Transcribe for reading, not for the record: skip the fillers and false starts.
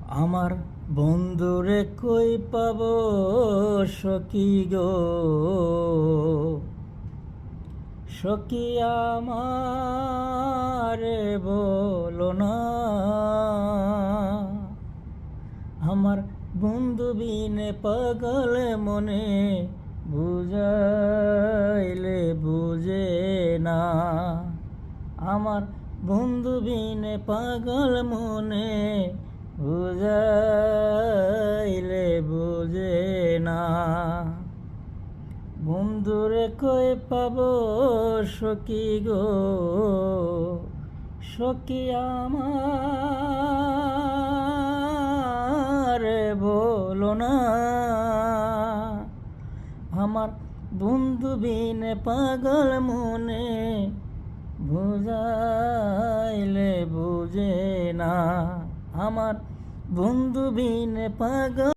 আমার বন্ধুরে কই পাব সখী গো, সখী আমারে বলো না। আমার বন্ধু বিনে পাগল মনে, বুঝাইলে বুঝে না। আমার বন্ধু বিনে পাগল মনে, বুঝাইলে বুঝে না। বন্ধুরে কই পাব সখী গো, সখী আমারে বলো না। আমার বন্ধু বিনে পাগল মনে, বুঝাইলে বুঝে না। আমার বন্ধু বিনে পাগল